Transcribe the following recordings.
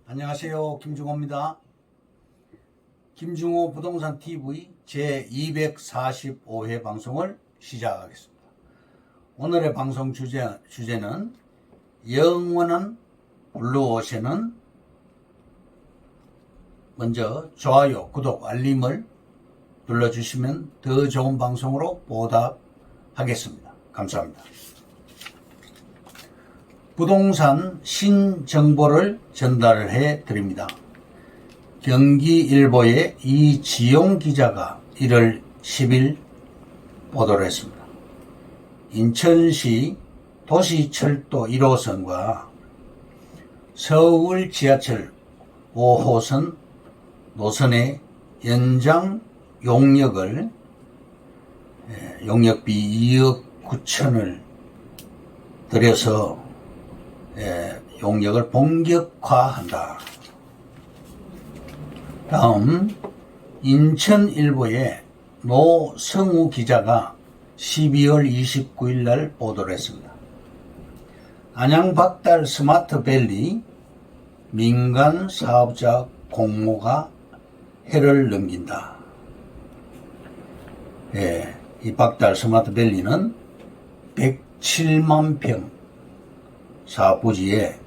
안녕하세요. 김중호입니다. 김중호 부동산 TV 제245회 방송을 시작하겠습니다. 오늘의 방송 주제는 영원한 블루오션은 먼저 좋아요, 구독, 알림을 눌러주시면 더 좋은 방송으로 보답하겠습니다. 감사합니다. 부동산 신정보를 전달해 드립니다. 경기일보의 이지용 기자가 1월 10일 보도를 했습니다. 인천시 도시철도 1호선과 서울 지하철 5호선 노선의 연장 용역비 2억 9천을 들여서 용역을 본격화한다. 다음 인천일보의 노성우 기자가 12월 29일 날 보도를 했습니다. 안양박달 스마트밸리 민간 사업자 공모가 해를 넘긴다. 이 박달 스마트밸리는 107만 평 사업부지에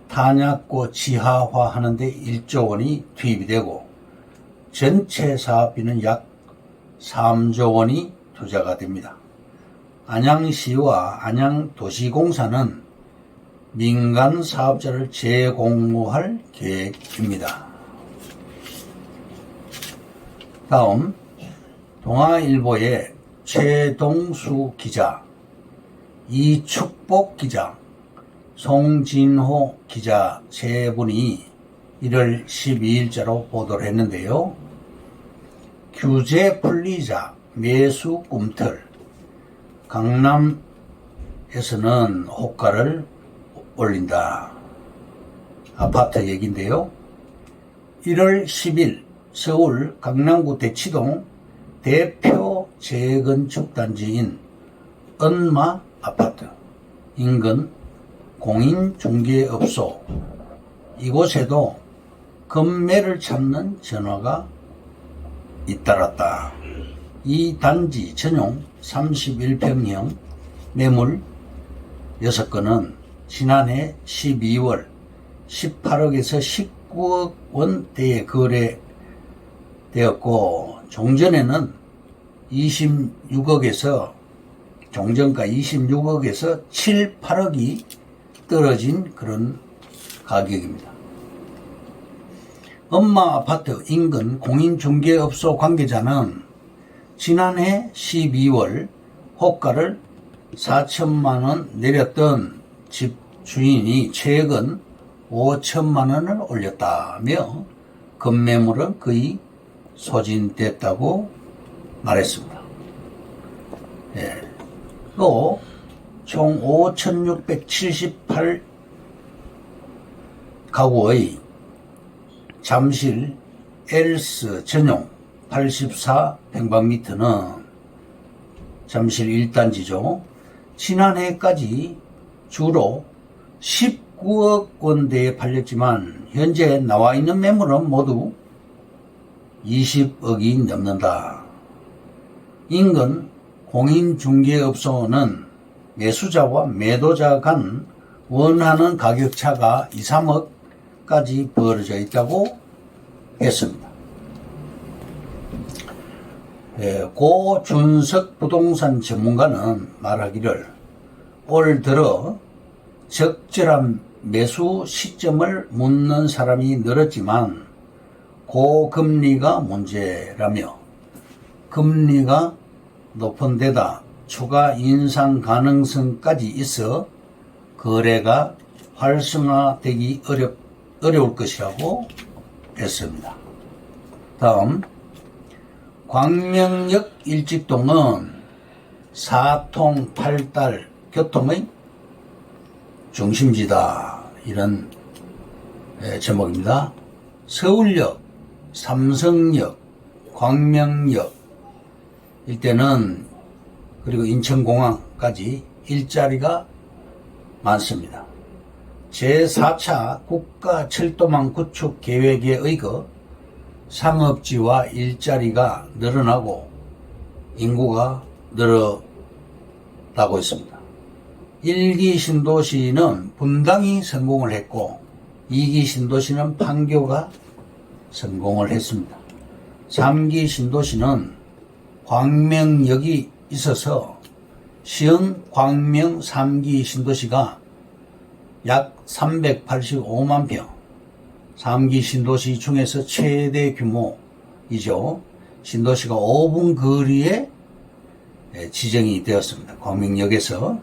탄약고 지하화하는 데 1조 원이 투입이 되고 전체 사업비는 약 3조 원이 투자가 됩니다. 안양시와 안양도시공사는 민간 사업자를 재공모할 계획입니다. 다음 동아일보의 최동수 기자, 이축복 기자, 송진호 기자 세 분이 1월 12일자로 보도를 했는데요. 규제 풀리자 매수 꿈틀, 강남에서는 호가를 올린다. 아파트 얘기인데요. 1월 10일 서울 강남구 대치동 대표 재건축 단지인 은마 아파트 인근 공인중개업소 이곳에도 금매를 찾는 전화가 잇따랐다. 이 단지 전용 31평형 매물 6건은 지난해 12월 18억에서 19억 원대에 거래되었고 종전에는 26억에서 종전가 26억에서 7, 8억이 떨어진 그런 가격입니다. 엄마 아파트 인근 공인중개업소 관계자는 지난해 12월 호가를 4천만 원 내렸던 집 주인이 최근 5천만 원을 올렸다며 급매물은 거의 소진됐다고 말했습니다. 또 총 5,678 가구의 잠실 엘스 전용 84평방미터는 잠실 1단지죠. 지난해까지 주로 19억 원대에 팔렸지만 현재 나와 있는 매물은 모두 20억이 넘는다. 인근 공인중개업소는 매수자와 매도자 간 원하는 가격차가 2, 3억까지 벌어져 있다고 했습니다. 고준석 부동산 전문가는 말하기를 올 들어 적절한 매수 시점을 묻는 사람이 늘었지만 고금리가 문제라며 금리가 높은 데다 추가 인상 가능성까지 있어 거래가 활성화되기 어려울 것이라고 했습니다. 다음 광명역 일직동은 4통 8달 교통의 중심지다. 이런 제목입니다. 서울역, 삼성역, 광명역 일대는 그리고 인천공항까지 일자리가 많습니다. 제4차 국가철도망 구축 계획에 의거 상업지와 일자리가 늘어나고 인구가 늘어나고 있습니다. 1기 신도시는 분당이 성공을 했고 2기 신도시는 판교가 성공을 했습니다. 3기 신도시는 광명역이 있어서 시흥 광명 3기 신도시가 약 385만 평, 3기 신도시 중에서 최대 규모이죠. 신도시가 5분 거리에 지정이 되었습니다. 광명역에서.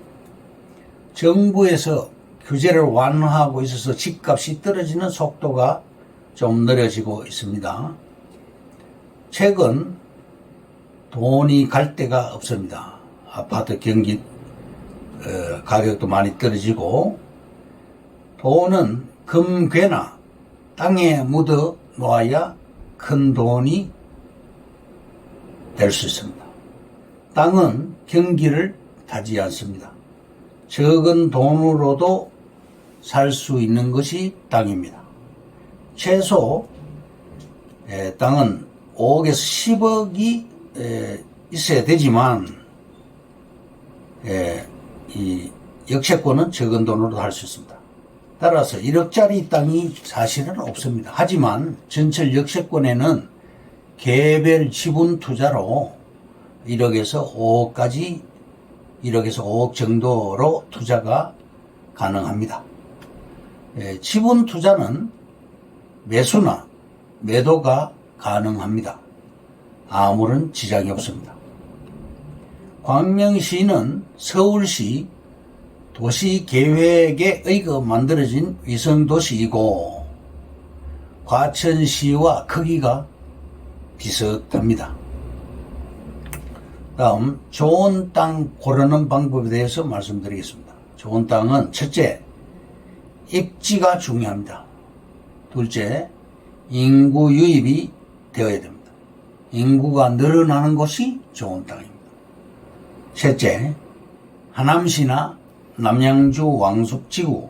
정부에서 규제를 완화하고 있어서 집값이 떨어지는 속도가 좀 느려지고 있습니다. 최근 돈이 갈 데가 없습니다. 아파트 경기 가격도 많이 떨어지고 돈은 금괴나 땅에 묻어 놓아야 큰 돈이 될 수 있습니다. 땅은 경기를 타지 않습니다. 적은 돈으로도 살 수 있는 것이 땅입니다. 최소 땅은 5억에서 10억이 있어야 되지만 이 역세권은 적은 돈으로도 할 수 있습니다. 따라서 1억짜리 땅이 사실은 없습니다. 하지만 전철 역세권에는 개별 지분 투자로 1억에서 5억까지 1억에서 5억 정도로 투자가 가능합니다. 지분 투자는 매수나 매도가 가능합니다. 아무런 지장이 없습니다. 광명시는 서울시 도시계획에 의거 만들어진 위성도시이고 과천시와 크기가 비슷합니다. 다음 좋은 땅 고르는 방법에 대해서 말씀드리겠습니다. 좋은 땅은 첫째, 입지가 중요합니다. 둘째, 인구 유입이 되어야 됩니다. 인구가 늘어나는 곳이 좋은 땅입니다. 셋째, 하남시나 남양주 왕숙지구,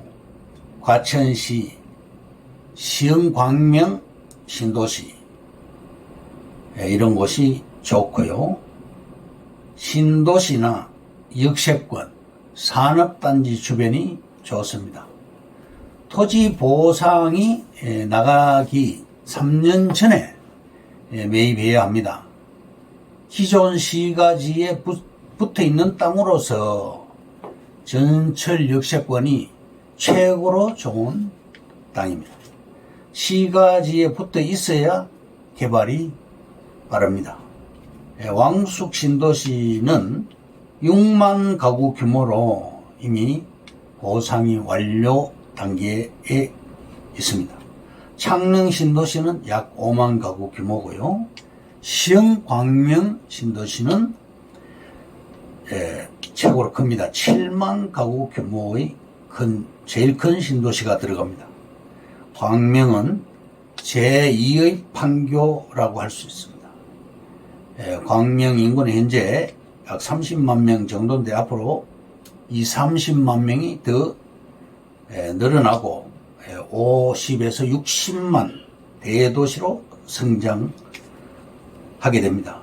과천시, 시흥 광명 신도시 이런 곳이 좋고요. 신도시나 역세권, 산업단지 주변이 좋습니다. 토지 보상이 나가기 3년 전에 매입해야 합니다. 기존 시가지에 붙어 있는 땅으로서 전철 역세권이 최고로 좋은 땅입니다. 시가지에 붙어 있어야 개발이 빠릅니다. 왕숙 신도시는 6만 가구 규모로 이미 보상이 완료 단계에 있습니다. 창릉 신도시는 약 5만 가구 규모고요. 시흥 광명 신도시는 최고로 큽니다. 7만 가구 규모의 제일 큰 신도시가 들어갑니다. 광명은 제2의 판교라고 할 수 있습니다. 광명 인구는 현재 약 30만 명 정도인데 앞으로 이 30만 명이 더 늘어나고 50에서 60만 대도시로 성장하게 됩니다.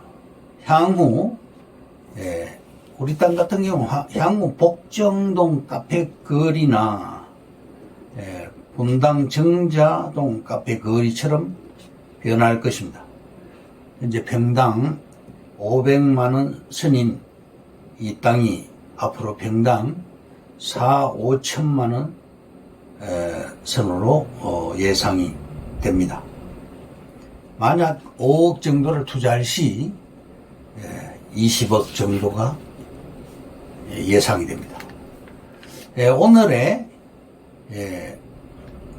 향후 우리 땅 같은 경우 향후 복정동 카페 거리나 분당 정자동 카페 거리처럼 변할 것입니다. 현재 평당 500만원 선인 이 땅이 앞으로 평당 4,5천만원 선으로 예상이 됩니다. 만약 5억 정도를 투자할 시 20억 정도가 예상이 됩니다. 오늘의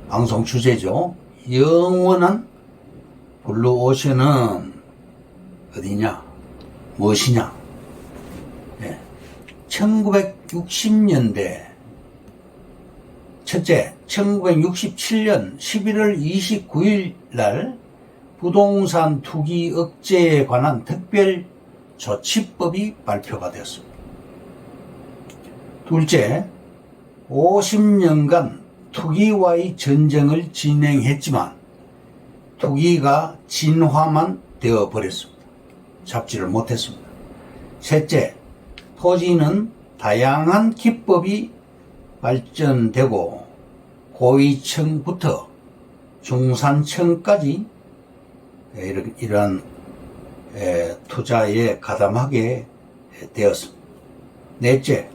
방송 주제죠. 영원한 블루오션은 어디냐? 무엇이냐? 1960년대 첫째, 1967년 11월 29일 날 부동산 투기 억제에 관한 특별 조치법이 발표가 되었습니다. 둘째, 50년간 투기와의 전쟁을 진행했지만 투기가 진화만 되어 버렸습니다. 잡지를 못했습니다. 셋째, 토지는 다양한 기법이 발전되고 고위층부터 중산층까지 이런 투자에 가담하게 되었습니다. 넷째,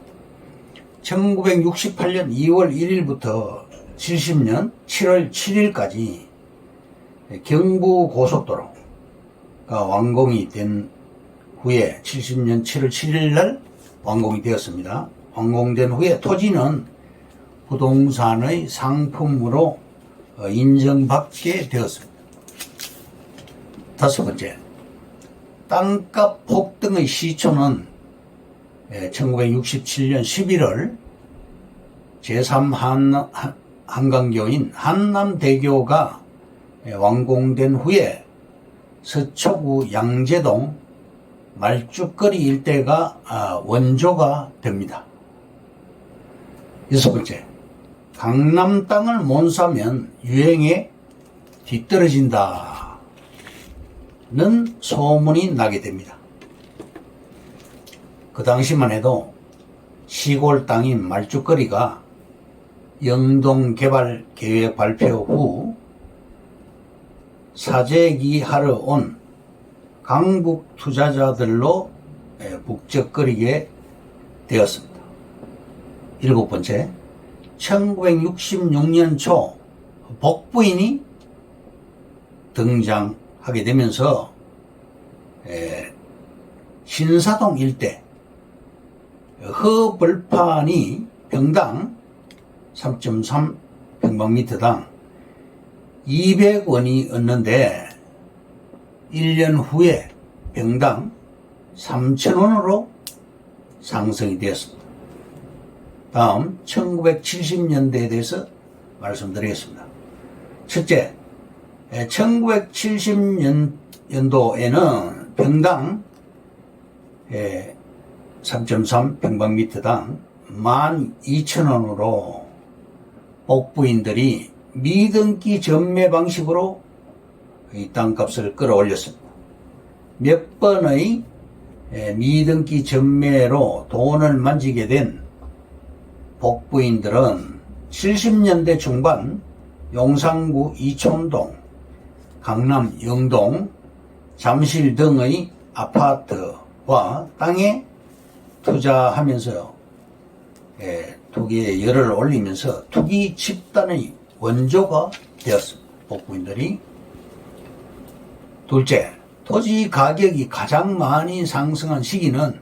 1968년 2월 1일부터 70년 7월 7일까지 경부고속도로가 완공이 된 후에 70년 7월 7일 날 완공이 되었습니다. 완공된 후에 토지는 부동산의 상품으로 인정받게 되었습니다. 다섯 번째, 땅값 폭등의 시초는 1967년 11월 제3한강교인 한남대교가 완공된 후에 서초구 양재동 말죽거리 일대가 원조가 됩니다. 여섯 번째, 강남 땅을 못 사면 유행에 뒤떨어진다는 소문이 나게 됩니다. 그 당시만 해도 시골 땅인 말죽거리가 영동 개발 계획 발표 후 사재기하러 온 강북 투자자들로 북적거리게 되었습니다. 일곱 번째, 1966년 초 복부인이 등장하게 되면서 신사동 일대 허벌판이 평당 3.3 평방미터당 200원이었는데 1년 후에 평당 3,000원으로 상승이 되었습니다. 다음 1970년대에 대해서 말씀드리겠습니다. 첫째, 1970년도에는 평당 3.3 평방미터당 12,000원으로 복부인들이 미등기 전매 방식으로 이 땅값을 끌어올렸습니다. 몇 번의 미등기 전매로 돈을 만지게 된 복부인들은 70년대 중반 용산구 이촌동, 강남 영동, 잠실 등의 아파트와 땅에 투자하면서 투기에 열을 올리면서 투기 집단의 원조가 되었습니다. 복부인들이. 둘째, 토지 가격이 가장 많이 상승한 시기는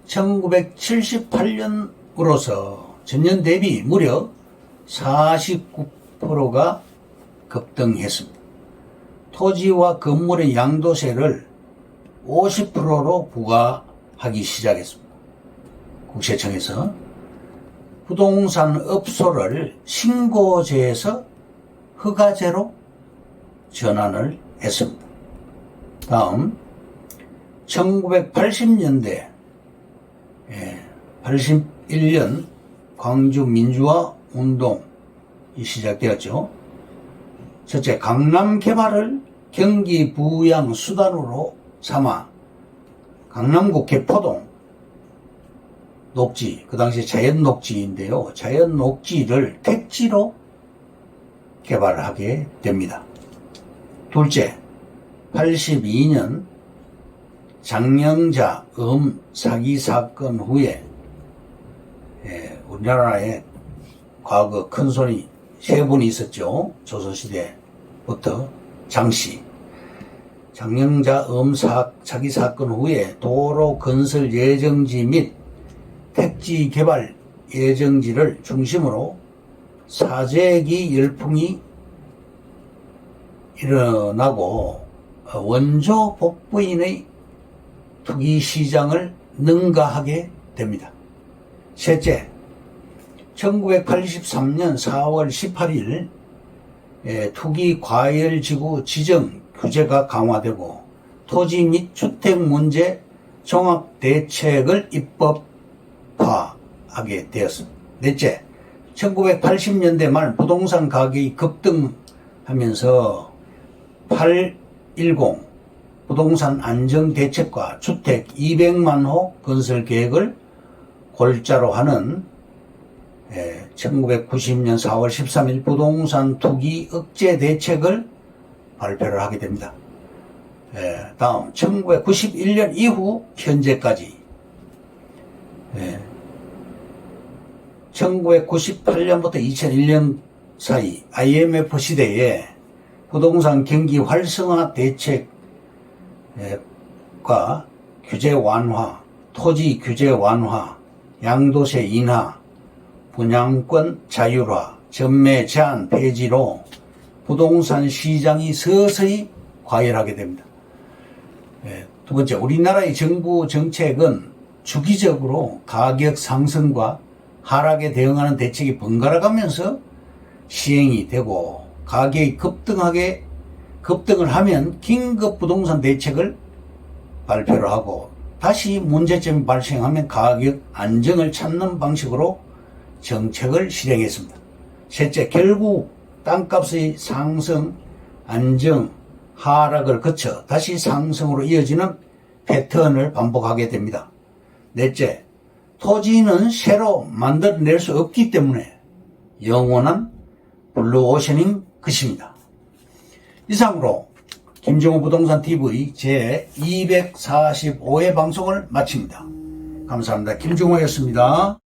1978년으로서 전년 대비 무려 49%가 급등했습니다. 토지와 건물의 양도세를 50%로 부과하기 시작했습니다. 국세청에서 부동산 업소를 신고제에서 허가제로 전환을 했습니다. 다음 1980년대 81년 광주 민주화 운동이 시작되었죠. 첫째, 강남 개발을 경기 부양 수단으로 삼아 강남구 개포동 녹지, 그 당시 자연 녹지인데요. 자연 녹지를 택지로 개발하게 됩니다. 둘째, 82년 장영자 사기 사건 후에 우리나라에 과거 큰손이 세 분이 있었죠. 조선시대부터 장씨. 장영자 사기 사건 후에 도로 건설 예정지 및 택지 개발 예정지를 중심으로 사재기 열풍이 일어나고 원조 복부인의 투기 시장을 능가하게 됩니다. 셋째, 1983년 4월 18일 투기 과열지구 지정 규제가 강화되고 토지 및 주택 문제 종합 대책을 입법화하게 되었습니다. 넷째, 1980년대 말 부동산 가격이 급등하면서 810 부동산 안정대책과 주택 200만 호 건설 계획을 골자로 하는 1990년 4월 13일 부동산 투기 억제 대책을 발표를 하게 됩니다. 다음 1991년 이후 현재까지 1998년부터 2001년 사이 IMF 시대에 부동산 경기 활성화 대책과 규제 완화, 토지 규제 완화, 양도세 인하, 분양권 자율화, 전매 제한 폐지로 부동산 시장이 서서히 과열하게 됩니다. 두 번째, 우리나라의 정부 정책은 주기적으로 가격 상승과 하락에 대응하는 대책이 번갈아 가면서 시행이 되고, 가격이 급등을 하면 긴급 부동산 대책을 발표를 하고, 다시 문제점이 발생하면 가격 안정을 찾는 방식으로 정책을 실행했습니다. 셋째, 결국 땅값의 상승, 안정, 하락을 거쳐 다시 상승으로 이어지는 패턴을 반복하게 됩니다. 넷째, 토지는 새로 만들어낼 수 없기 때문에 영원한 블루오션인 것입니다. 이상으로 김종호 부동산 TV 제 245회 방송을 마칩니다. 감사합니다. 김종호였습니다.